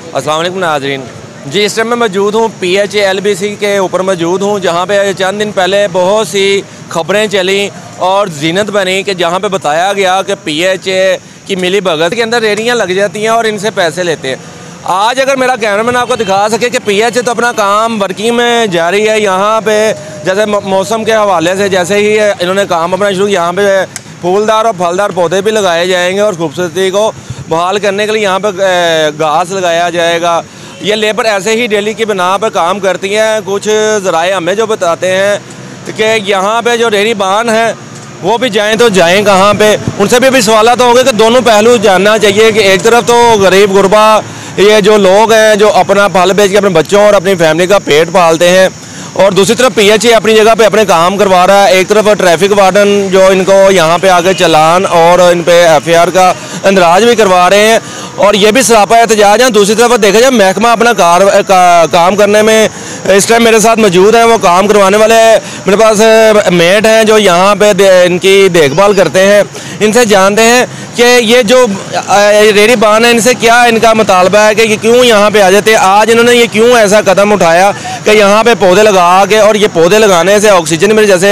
अस्सलाम वालेकुम नाज़रीन जी, इस टाइम मैं मौजूद हूँ PHLBC के ऊपर मौजूद हूँ, जहाँ पे चंद दिन पहले बहुत सी खबरें चली और जीनत बनी कि जहाँ पे बताया गया कि PH की मिली भगत के अंदर रेहड़ियाँ लग जाती हैं और इनसे पैसे लेते हैं। आज अगर मेरा कैमरामैन आपको दिखा सके कि PH तो अपना काम वर्किंग में जारी है। यहाँ पे जैसे मौसम के हवाले से जैसे ही इन्होंने काम अपना शुरू, यहाँ पे फूलदार और फलदार पौधे भी लगाए जाएंगे और खूबसूरती को बहाल करने के लिए यहाँ पे घास लगाया जाएगा। ये लेबर ऐसे ही डेली की बिना पर काम करती हैं। कुछ ज़राए हमें जो बताते हैं कि यहाँ पे जो रेहड़ी बान है वो भी जाएं तो जाएं कहाँ पे। उनसे भी सवाल तो होंगे कि दोनों पहलू जानना चाहिए कि एक तरफ तो गरीब गुरबा ये जो लोग हैं जो अपना फल बेच के अपने बच्चों और अपनी फैमिली का पेट पालते हैं, और दूसरी तरफ PH अपनी जगह पे अपने काम करवा रहा है। एक तरफ ट्रैफिक वार्डन जो इनको यहाँ पे आगे चलान और इन पे FIR का अंदराज भी करवा रहे हैं और ये भी सरापा एहतजाज है। दूसरी तरफ देखा जाए महकमा अपना काम करने में इस टाइम मेरे साथ मौजूद है। वो काम करवाने वाले मेरे पास मेट हैं जो यहाँ पे इनकी देखभाल करते हैं। इनसे जानते हैं कि ये जो रेहड़ी बान है इनसे क्या इनका मुतालबा है कि ये क्यों यहाँ पे आ जाते हैं। आज इन्होंने ये क्यों ऐसा कदम उठाया कि यहाँ पे पौधे लगा के, और ये पौधे लगाने से ऑक्सीजन मिले। जैसे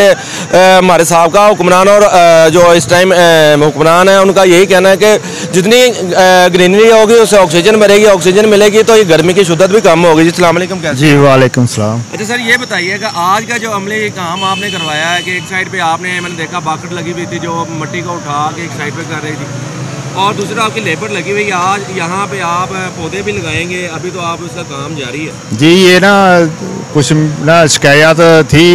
हमारे साहबका हुक्मरान और जो इस टाइम हुक्मरान है उनका यही कहना है कि जितनी ग्रीनरी होगी उससे ऑक्सीजन मिलेगी, ऑक्सीजन मिलेगी तो ये गर्मी की शिद्दत भी कम होगी। जी अस्सलाम वालेकुम। कैसे? जी वालेकुम सलाम। अच्छा सर, ये बताइएगा आज का जो अमली काम आपने करवाया है कि एक साइड पे आपने, मैंने देखा बाकट लगी हुई थी जो मिट्टी को उठा के एक साइड पे कर रही थी, और दूसरा आपकी लेबर लगी हुई है। आज यहाँ पे आप पौधे भी लगाएंगे, अभी तो आप उसका काम जारी है। जी ये ना कुछ ना शिकायत थी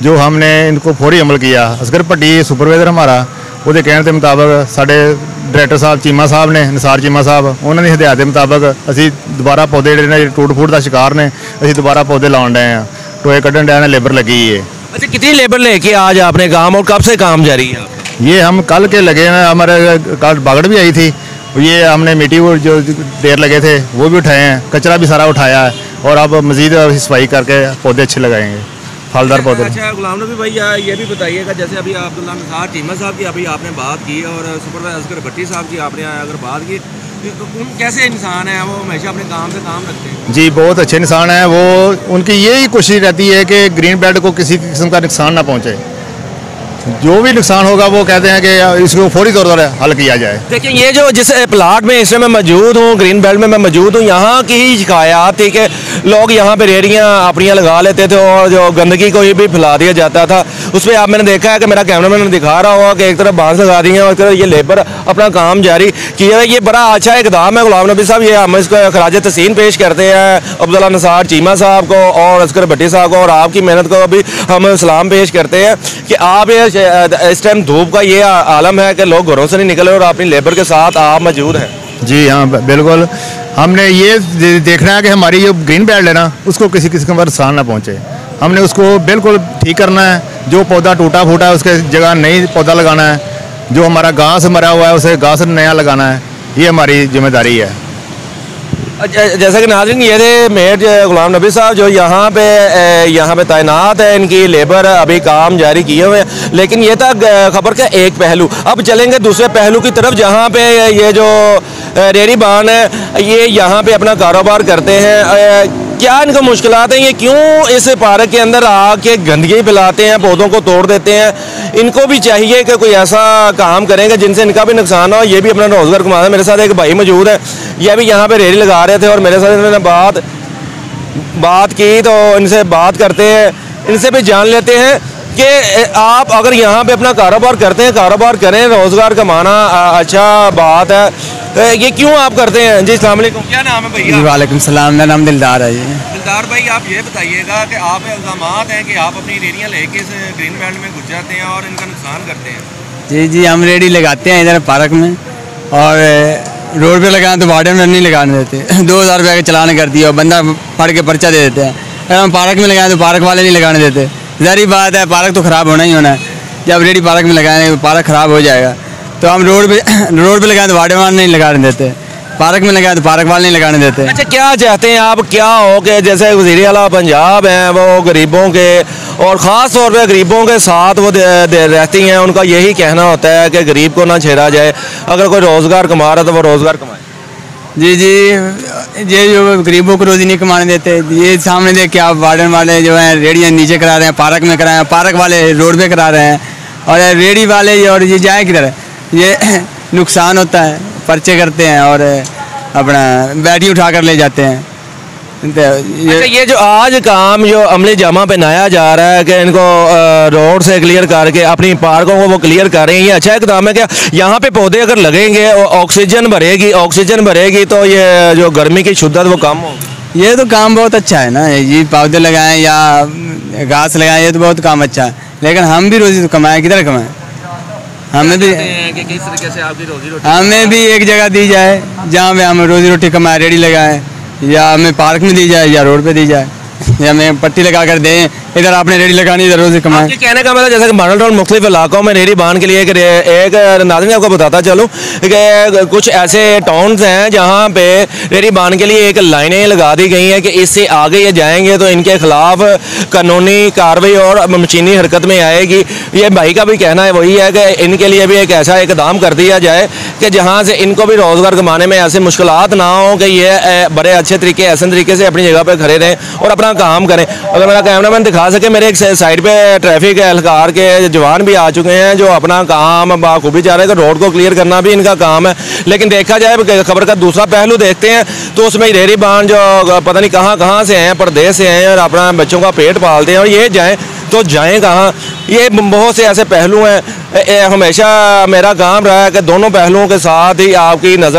जो हमने इनको फौरी अमल किया। असगर भट्टी सुपरवाइजर हमारा ਉਹਦੇ ਕਹਿਣ ਦੇ ਮੁਤਾਬਕ ਸਾਡੇ ਡਾਇਰੈਕਟਰ ਸਾਹਿਬ ਚੀਮਾ ਸਾਹਿਬ ਨੇ, ਨਿਸਾਰ ਚੀਮਾ ਸਾਹਿਬ, ਉਹਨਾਂ ਦੀ ਹਦਾਇਤ ਦੇ ਮੁਤਾਬਕ ਅਸੀਂ ਦੁਬਾਰਾ ਪੌਦੇ ਜਿਹੜੇ ਨੇ ਟੂਟ ਫੂਟ ਦਾ शिकार ने, ਅਸੀਂ ਦੁਬਾਰਾ ਪੌਦੇ ਲਾਉਣ ਡਏ ਆ। ਟੋਏ ਕੱਢਣ ਡਏ ਨੇ, लेबर लगी है। अच्छा, कितनी लेबर लेके आज आपने काम और कब से काम जारी है? ये हम कल के लगे हैं। हमारे कल बागड़ भी आई थी, ये हमने मिट्टी वो जो ढेर लगे थे वो भी उठाए हैं, कचरा भी सारा उठाया है और अब मज़ीद सफाई करके पौधे अच्छे लगाएंगे, फलदार पौधे। अच्छा गुलाम नबी भाई, ये भी बताइएगा जैसे अभी अब्दुल्ला निसार चीमा साहब की अभी आपने बात की और सुपरवाइजर असगर भट्टी साहब की आपने अगर बात की, तो कैसे इंसान है वो हमेशा अपने काम से काम रखते हैं? जी बहुत अच्छे इंसान हैं वो। उनकी यही कोशिश रहती है कि ग्रीन बेल्ट को किसी किस्म का नुकसान ना पहुँचे। जो भी नुकसान होगा वो कहते हैं कि इसको फौरी तौर पर हल किया जाए। देखिए ये जो जिस प्लाट में इस मैं मौजूद हूँ, ग्रीन बेल्ट में मैं मौजूद हूँ, यहाँ की ही शिकायत थी कि लोग यहाँ पे रेहड़ियाँ अपनियाँ लगा लेते थे और जो गंदगी को भी फैला दिया जाता था। उस पर आप मैंने देखा है कि मेरा कैमरामैन दिखा रहा होगा कि एक तरफ बांस लगा दी है और एक तरफ ये लेबर अपना काम जारी किया है। ये बड़ा अच्छा इकदाम है गुलाम नबी साहब। ये हम इसको खराज तहसीन पेश करते हैं अब्दुल्ला निसार चीमा साहब को और असगर भट्टी साहब को, और आपकी मेहनत को भी हम सलाम पेश करते हैं कि आप ये इस टाइम धूप का ये आलम है कि लोग घरों से नहीं निकले और अपनी लेबर के साथ आप मौजूद हैं। जी हाँ बिल्कुल। हमने ये देखना है कि हमारी जो ग्रीन बेल्ट है ना उसको किसी किस्म का नुकसान ना पहुँचे। हमने उसको बिल्कुल ठीक करना है। जो पौधा टूटा फूटा है उसके जगह नई पौधा लगाना है। जो हमारा घास मरा हुआ है उसे घास नया लगाना है। ये हमारी जिम्मेदारी है। जैसा कि नाज़रीन ये थे मेट गुलाम नबी साहब जो यहाँ पे तैनात है। इनकी लेबर अभी काम जारी किए हुए हैं, लेकिन ये था खबर का एक पहलू। अब चलेंगे दूसरे पहलू की तरफ, जहाँ पे ये जो रेहड़ी बान है ये यहाँ पे अपना कारोबार करते हैं। क्या इनको मुश्किलात हैं? ये क्यों इस पार्क के अंदर आके गंदगी फैलाते हैं, पौधों को तोड़ देते हैं? इनको भी चाहिए कि कोई ऐसा काम करेंगे जिनसे इनका भी नुकसान हो, ये भी अपना रोज़गार कमा रहे। मेरे साथ एक भाई मौजूद है, ये भी यहाँ पे रेहड़ी लगा रहे थे और मेरे साथ इन्होंने बात की, तो इनसे बात करते हैं, इनसे भी जान लेते हैं कि आप अगर यहाँ पे अपना कारोबार करते हैं, कारोबार करें, रोज़गार कमाना अच्छा बात है, तो ये क्यों आप करते हैं? जी अस्सलाम वालेकुम। क्या नाम है भैया? वालेकुम सलाम, मेरा नाम दिलदार है जी। दिलदार भाई, आप ये बताइएगा कि आप इल्ज़ामात हैं कि आप अपनी रेहड़ियाँ लेके इस ग्रीन बेल्ट में घुस जाते हैं और इनका नुकसान करते हैं। जी हम रेहड़ी लगाते हैं इधर पार्क में, और रोड पे लगाएं तो वार्डन में नहीं लगाने देते। 2000 रुपये का चलान कर दिया, बंदा पढ़ के पर्चा दे देते हैं। अगर हम पार्क में लगाएं तो पार्क वाले नहीं लगाने देते। ज़ाहिर बात है पार्क तो ख़राब होना ही होना है। जब रेहड़ी पार्क में लगाएंगे तो पार्क ख़राब हो जाएगा। तो हम रोड पे लगाएं तो वार्डन वाले नहीं लगाने देते, पार्क में लगाएं तो पार्क वाले नहीं लगाने देते। अच्छा, क्या चाहते हैं आप? क्या हो कि जैसे वज़ीर आला पंजाब हैं वो गरीबों के और ख़ास तौर पे गरीबों के साथ वो रहती हैं, उनका यही कहना होता है कि गरीब को ना छेड़ा जाए, अगर कोई रोज़गार कमा रहा है तो वो रोज़गार कमाए। जी जी, ये जो गरीबों को रोजी नहीं कमाने देते, ये सामने देख के आप वार्डन वाले जो हैं रेडियाँ नीचे करा रहे हैं, पार्क में करा रहे हैं, पार्क वाले रोड पे करा रहे हैं, और रेडी वाले और ये जाए किधर, ये नुकसान होता है, पर्चे करते हैं और अपना बैटरी उठा कर ले जाते हैं। अच्छा, ये जो आज काम जो अमले जामा पहनाया जा रहा है कि इनको रोड से क्लियर करके अपनी पार्कों को वो क्लियर कर रहे हैं, ये अच्छा इकदाम है क्या? यहाँ पे पौधे अगर लगेंगे और ऑक्सीजन भरेगी तो ये जो गर्मी की शिद्दत वो कम होगी। ये तो काम बहुत अच्छा है ना, ये पौधे लगाएं या घास लगाएं, ये तो बहुत काम अच्छा है, लेकिन हम भी रोजी तो कमाएं, किधर कमाएं? हमें भी कि किस तरीके से आपकी रोजी रोटी हमें भी एक जगह दी जाए जहाँ पे हम रोजी रोटी कमाएं, रेडी लगाएं, या हमें पार्क में दी जाए या रोड पे दी जाए, या हमें पट्टी लगा कर दें, इधर आपने रेडी लगानी, इधर रोज कमाएं। आपके कहने का मतलब जैसे कि मॉडल टाउन मुख्तलिफ इलाकों में रेडी बांध के लिए एक नाज़रीन आपको बताता चलूँ कि कुछ ऐसे टाउन्स हैं जहाँ पे रेडी बांध के लिए एक लाइनें लगा दी गई हैं कि इससे आगे ये जाएंगे तो इनके खिलाफ कानूनी कार्रवाई और मशीनी हरकत में आएगी। ये भाई का भी कहना है वही है कि इनके लिए भी एक ऐसा इकदाम कर दिया जाए कि जहाँ से इनको भी रोज़गार कमाने में ऐसे मुश्किलात ना हो कि ये बड़े अच्छे तरीके ऐसे तरीके से अपनी जगह पर खड़े रहें और अपना काम करें। अगर मेरा कैमरामैन दिखा सके, मेरे एक साइड पे ट्रैफिक एहलकार के जवान भी आ चुके हैं जो अपना काम बाखूबी चाह रहे हैं कि रोड को क्लियर करना भी इनका काम है। लेकिन देखा जाए खबर का दूसरा पहलू देखते हैं तो उसमें रेहड़ी बांध जो पता नहीं कहाँ से हैं, परदेश से हैं और अपना बच्चों का पेट पालते हैं और ये जाएँ तो जाएँ कहाँ? ये बहुत से ऐसे पहलू हैं। हमेशा मेरा काम रहा है कि दोनों पहलुओं के साथ ही आपकी नज़र